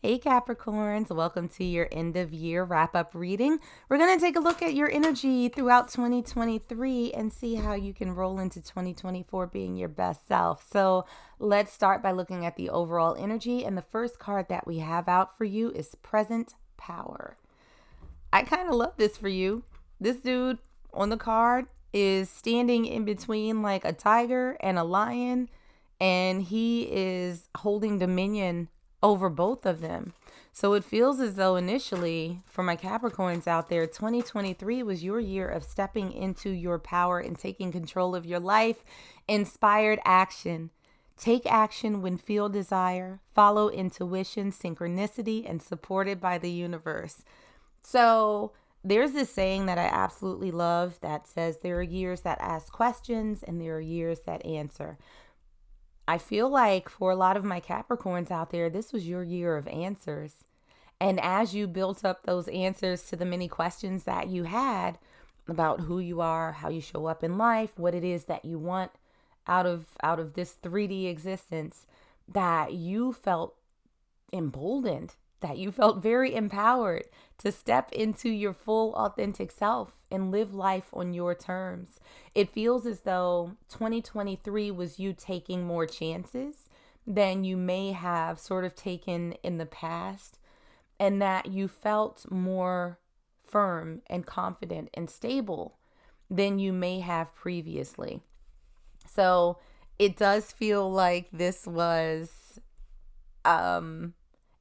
Hey Capricorns, welcome to your end of year wrap up reading. We're going to take a look at your energy throughout 2023 and see how you can roll into 2024 being your best self. So let's start by looking at the overall energy. And the first card that we have out for you is Present Power. I kind of love this for you. This dude on the card is standing in between like a tiger and a lion, and he is holding dominion over both of them. So it feels as though initially, for my Capricorns out there, 2023 was your year of stepping into your power and taking control of your life. Inspired action. Take action when feel desire, follow intuition, synchronicity, and supported by the universe. So there's this saying that I absolutely love that says there are years that ask questions and there are years that answer. I feel like for a lot of my Capricorns out there, this was your year of answers. And as you built up those answers to the many questions that you had about who you are, how you show up in life, what it is that you want out of this 3D existence, that you felt emboldened, that you felt very empowered to step into your full authentic self and live life on your terms. It feels as though 2023 was you taking more chances than you may have sort of taken in the past, and that you felt more firm and confident and stable than you may have previously. So it does feel like this was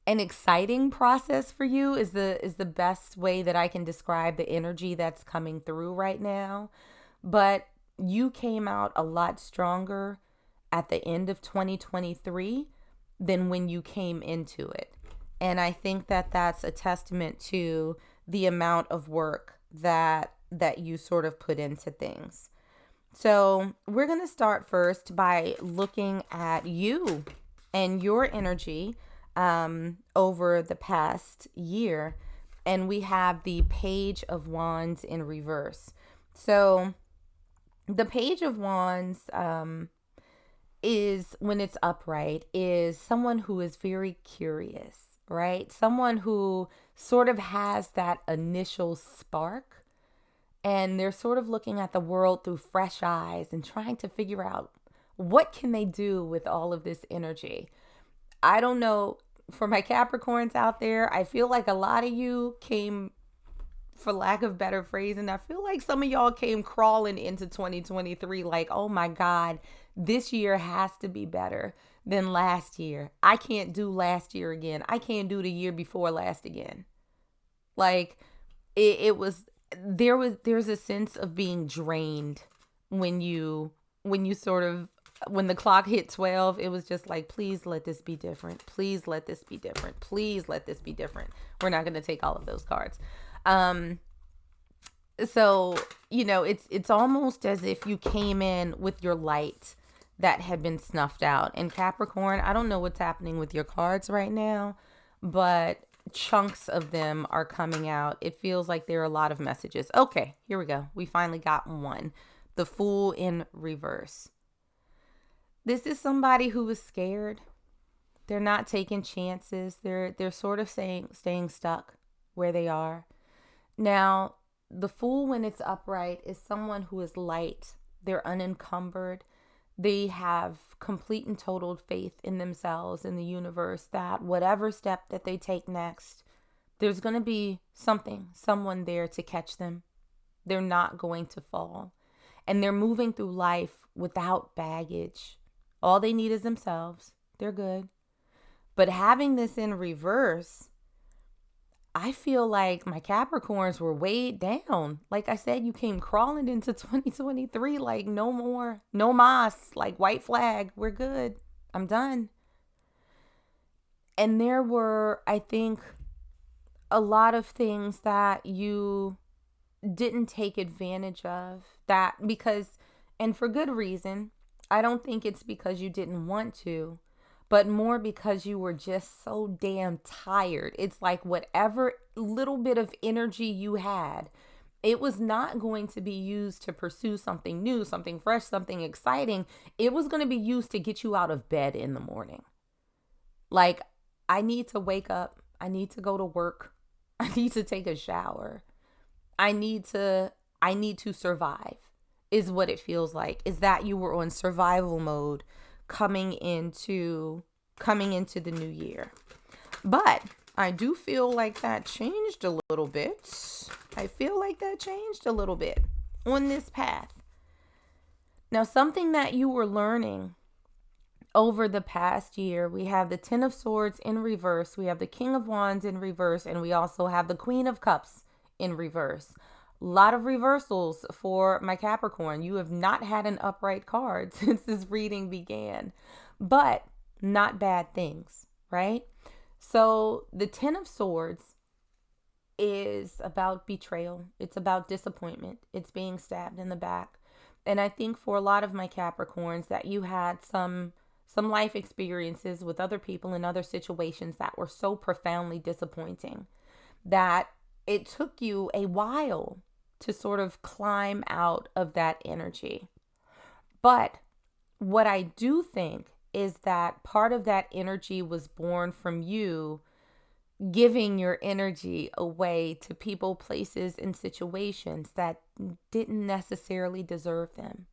an exciting process for you is the best way that I can describe the energy that's coming through right now. But you came out a lot stronger at the end of 2023 than when you came into it. And I think that that's a testament to the amount of work that you sort of put into things. So we're going to start first by looking at you and your energy over the past year. And we have the Page of Wands in reverse. So the Page of Wands is, when it's upright, is someone who is very curious, right? Someone who sort of has that initial spark, and they're sort of looking at the world through fresh eyes and trying to figure out what can they do with all of this energy. I don't know, for my Capricorns out there, I feel like a lot of you came, for lack of better phrasing, I feel like some of y'all came crawling into 2023 like, oh my God, this year has to be better than last year. I can't do last year again. I can't do the year before last again. Like there's a sense of being drained when you sort of, when the clock hit 12, it was just like, please let this be different. Please let this be different. Please let this be different. We're not going to take all of those cards. So, it's almost as if you came in with your light that had been snuffed out. And Capricorn, I don't know what's happening with your cards right now, but chunks of them are coming out. It feels like there are a lot of messages. Okay, here we go. We finally got one. The Fool in reverse. This is somebody who is scared. They're not taking chances. They're sort of staying stuck where they are. Now, the Fool, when it's upright, is someone who is light. They're unencumbered. They have complete and total faith in themselves, in the universe, that whatever step that they take next, there's going to be someone there to catch them. They're not going to fall. And they're moving through life without baggage. All they need is themselves. They're good. But having this in reverse, I feel like my Capricorns were weighed down. Like I said, you came crawling into 2023 like no more, no mas, like white flag. We're good. I'm done. And there were, I think, a lot of things that you didn't take advantage of, that because, and for good reason. I don't think it's because you didn't want to, but more because you were just so damn tired. It's like whatever little bit of energy you had, it was not going to be used to pursue something new, something fresh, something exciting. It was going to be used to get you out of bed in the morning. Like, I need to wake up. I need to go to work. I need to take a shower. I need to survive is what it feels like. Is that you were on survival mode coming into the new year. But I do feel like that changed a little bit. I feel like that changed a little bit on this path. Now, something that you were learning over the past year, we have the Ten of Swords in reverse, we have the King of Wands in reverse, and we also have the Queen of Cups in reverse. A lot of reversals for my Capricorn. You have not had an upright card since this reading began, but not bad things, right? So the Ten of Swords is about betrayal. It's about disappointment. It's being stabbed in the back. And I think for a lot of my Capricorns that you had some life experiences with other people in other situations that were so profoundly disappointing that it took you a while to sort of climb out of that energy. But what I do think is that part of that energy was born from you giving your energy away to people, places, and situations that didn't necessarily deserve them.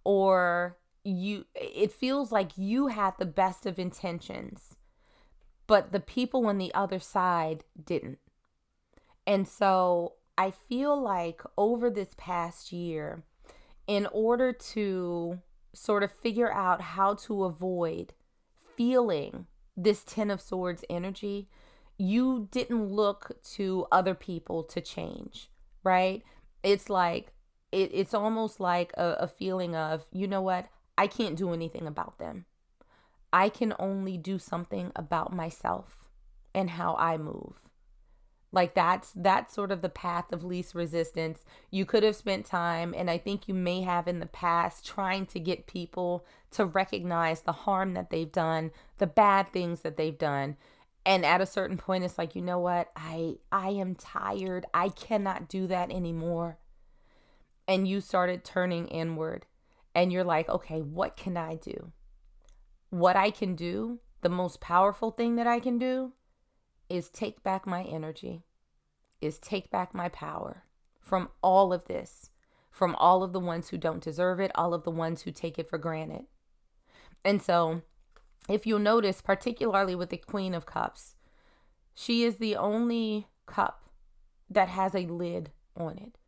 Or it feels like you had the best of intentions, but the people on the other side didn't. And so I feel like over this past year, in order to sort of figure out how to avoid feeling this Ten of Swords energy, you didn't look to other people to change, right? It's like, it's almost like a feeling of, you know what? I can't do anything about them. I can only do something about myself and how I move. Like that's sort of the path of least resistance. You could have spent time, and I think you may have in the past, trying to get people to recognize the harm that they've done, the bad things that they've done. And at a certain point, it's like, you know what? I am tired. I cannot do that anymore. And you started turning inward. And you're like, okay, what can I do? What I can do, the most powerful thing that I can do, is take back my energy, is take back my power from all of this, from all of the ones who don't deserve it, all of the ones who take it for granted. And so if you'll notice, particularly with the Queen of Cups, she is the only cup that has a lid on it.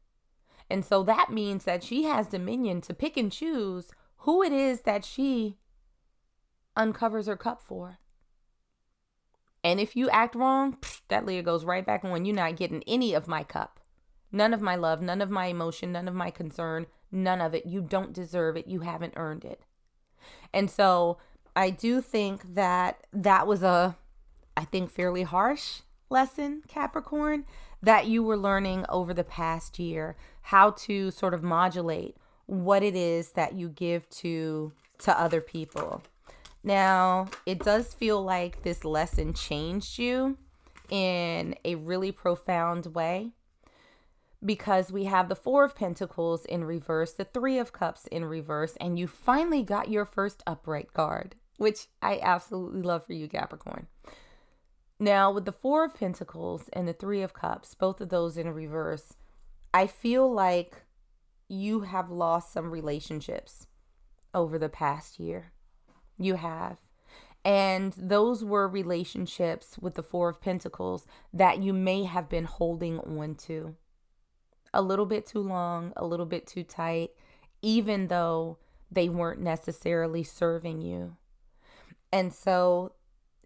And so that means that she has dominion to pick and choose who it is that she uncovers her cup for. And if you act wrong, that lid goes right back on. You're not getting any of my cup. None of my love, none of my emotion, none of my concern, none of it. You don't deserve it. You haven't earned it. And so I do think that was I think, fairly harsh lesson, Capricorn, that you were learning over the past year, how to sort of modulate what it is that you give to other people. Now, it does feel like this lesson changed you in a really profound way, because we have the Four of Pentacles in reverse, the Three of Cups in reverse, and you finally got your first upright card, which I absolutely love for you, Capricorn. Now, with the Four of Pentacles and the Three of Cups, both of those in reverse, I feel like you have lost some relationships over the past year. You have. And those were relationships with the Four of Pentacles that you may have been holding on to a little bit too long, a little bit too tight, even though they weren't necessarily serving you. And so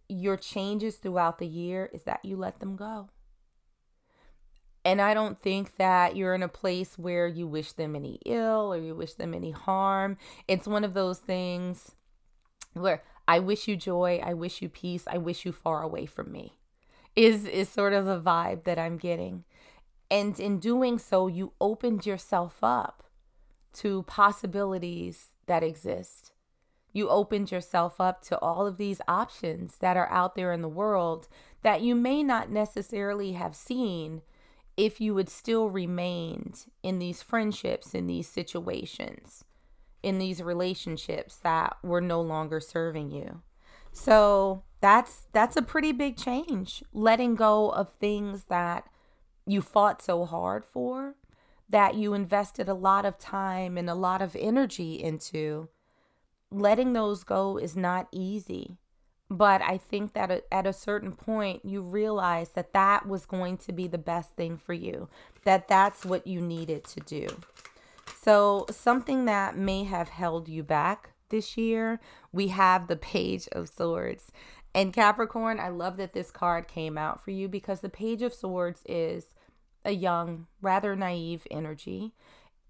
your changes throughout the year is that you let them go. And I don't think that you're in a place where you wish them any ill or you wish them any harm. It's one of those things where I wish you joy, I wish you peace, I wish you far away from me, is sort of the vibe that I'm getting. And in doing so, you opened yourself up to possibilities that exist. You opened yourself up to all of these options that are out there in the world that you may not necessarily have seen if you had still remained in these friendships, in these situations, in these relationships that were no longer serving you. So that's a pretty big change. Letting go of things that you fought so hard for, that you invested a lot of time and a lot of energy into. Letting those go is not easy. But I think that at a certain point, you realize that that was going to be the best thing for you, that that's what you needed to do. So, something that may have held you back this year, we have the Page of Swords. And Capricorn, I love that this card came out for you because the Page of Swords is a young, rather naive energy.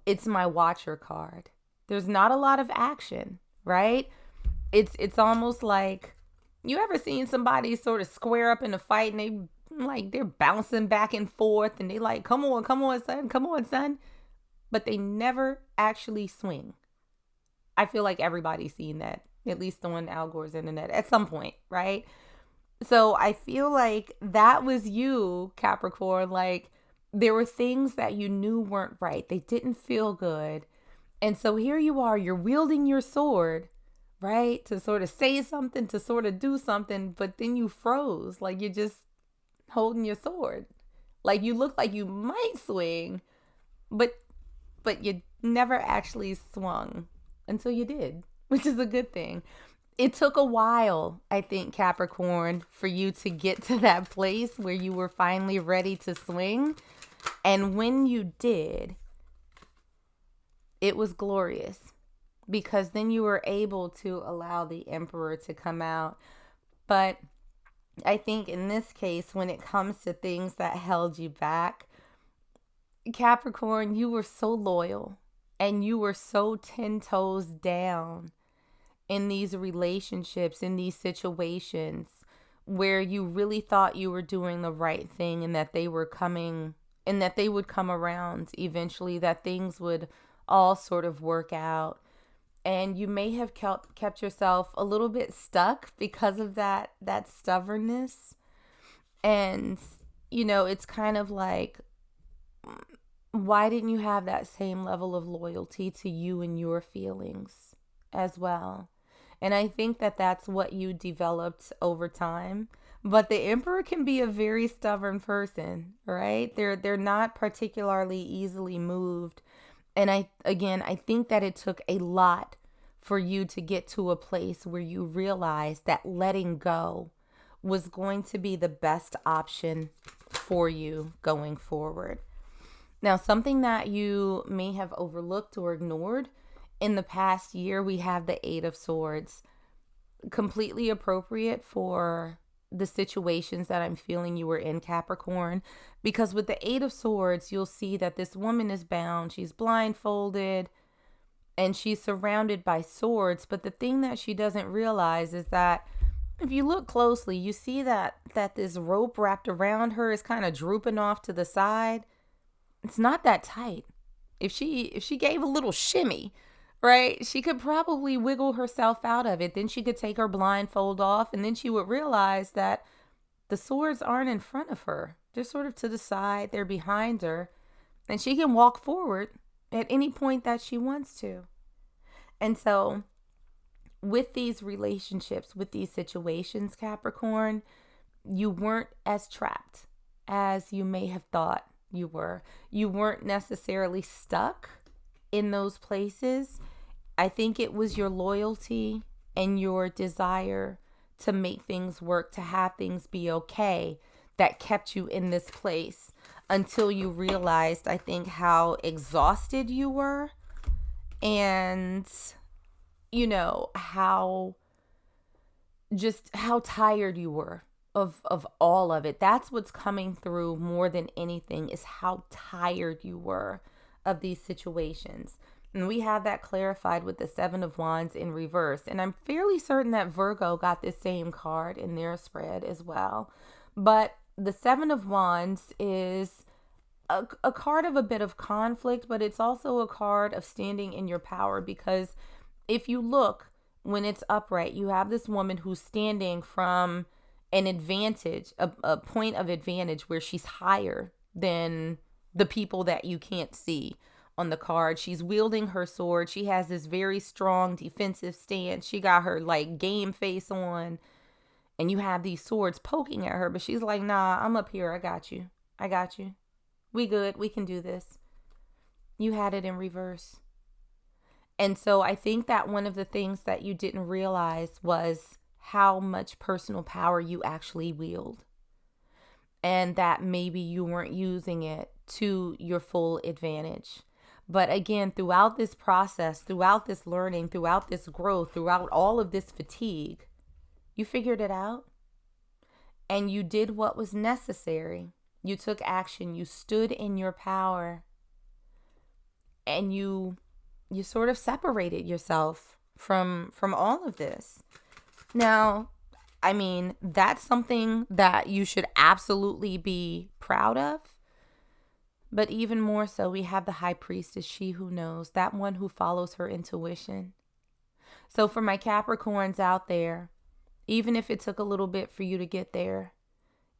It's my watcher card. There's not a lot of action, right? It's almost like, you ever seen somebody sort of square up in a fight and they're bouncing back and forth and they like, come on, son, come on, son. But they never actually swing. I feel like everybody's seen that, at least on Al Gore's internet at some point, right? So I feel like that was you, Capricorn. Like, there were things that you knew weren't right. They didn't feel good. And so here you are, you're wielding your sword, right? To sort of say something, to sort of do something, but then you froze. Like, you're just holding your sword. Like, you look like you might swing, but you never actually swung until you did, which is a good thing. It took a while, I think, Capricorn, for you to get to that place where you were finally ready to swing. And when you did, it was glorious, because then you were able to allow the Emperor to come out. But I think in this case, when it comes to things that held you back, Capricorn, you were so loyal and you were so 10 toes down in these relationships, in these situations where you really thought you were doing the right thing and that they were coming and that they would come around eventually, that things would all sort of work out. And you may have kept yourself a little bit stuck because of that stubbornness. And, it's kind of like, why didn't you have that same level of loyalty to you and your feelings as well? And I think that that's what you developed over time. But the Emperor can be a very stubborn person, right? They're not particularly easily moved. And I think that it took a lot for you to get to a place where you realized that letting go was going to be the best option for you going forward. Now, something that you may have overlooked or ignored in the past year, we have the Eight of Swords. Completely appropriate for the situations that I'm feeling you were in, Capricorn. Because with the Eight of Swords, you'll see that this woman is bound. She's blindfolded and she's surrounded by swords. But the thing that she doesn't realize is that if you look closely, you see that this rope wrapped around her is kind of drooping off to the side. It's not that tight. If she gave a little shimmy, right, she could probably wiggle herself out of it. Then she could take her blindfold off, and then she would realize that the swords aren't in front of her. They're sort of to the side. They're behind her, and she can walk forward at any point that she wants to. And so with these relationships, with these situations, Capricorn, you weren't as trapped as you may have thought you were. You weren't necessarily stuck in those places. I think it was your loyalty and your desire to make things work, to have things be okay, that kept you in this place until you realized, I think, how exhausted you were and, how tired you were of all of it. That's what's coming through more than anything, is how tired you were of these situations. And we have that clarified with the Seven of Wands in reverse. And I'm fairly certain that Virgo got this same card in their spread as well. But the Seven of Wands is a card of a bit of conflict, but it's also a card of standing in your power, because if you look, when it's upright, you have this woman who's standing from an advantage, a point of advantage where she's higher than the people that you can't see on the card. She's wielding her sword. She has this very strong defensive stance. She got her like game face on. And you have these swords poking at her, but she's like, nah, I'm up here. I got you. I got you. We good. We can do this. You had it in reverse. And so I think that one of the things that you didn't realize was how much personal power you actually wield. And that maybe you weren't using it to your full advantage. But again, throughout this process, throughout this learning, throughout this growth, throughout all of this fatigue, you figured it out and you did what was necessary. You took action. You stood in your power and you sort of separated yourself from all of this. Now, I mean, that's something that you should absolutely be proud of. But even more so, we have the high priestess, she who knows, that one who follows her intuition. So for my Capricorns out there, even if it took a little bit for you to get there,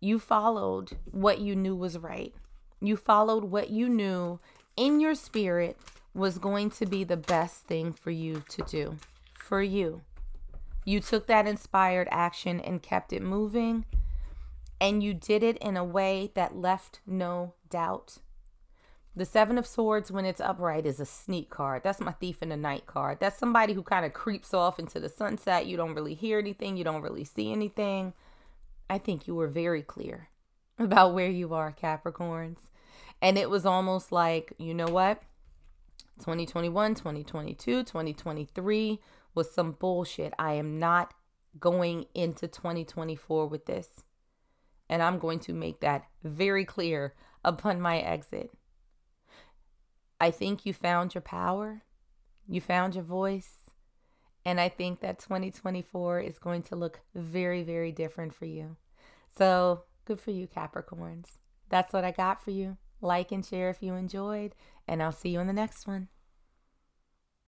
you followed what you knew was right. You followed what you knew in your spirit was going to be the best thing for you to do. For you. You took that inspired action and kept it moving. And you did it in a way that left no doubt. The Seven of Swords, when it's upright, is a sneak card. That's my Thief in the Night card. That's somebody who kind of creeps off into the sunset. You don't really hear anything. You don't really see anything. I think you were very clear about where you are, Capricorns. And it was almost like, you know what? 2021, 2022, 2023 was some bullshit. I am not going into 2024 with this. And I'm going to make that very clear upon my exit. I think you found your power, you found your voice, and I think that 2024 is going to look very, very different for you. So good for you, Capricorns. That's what I got for you. Like and share if you enjoyed, and I'll see you in the next one.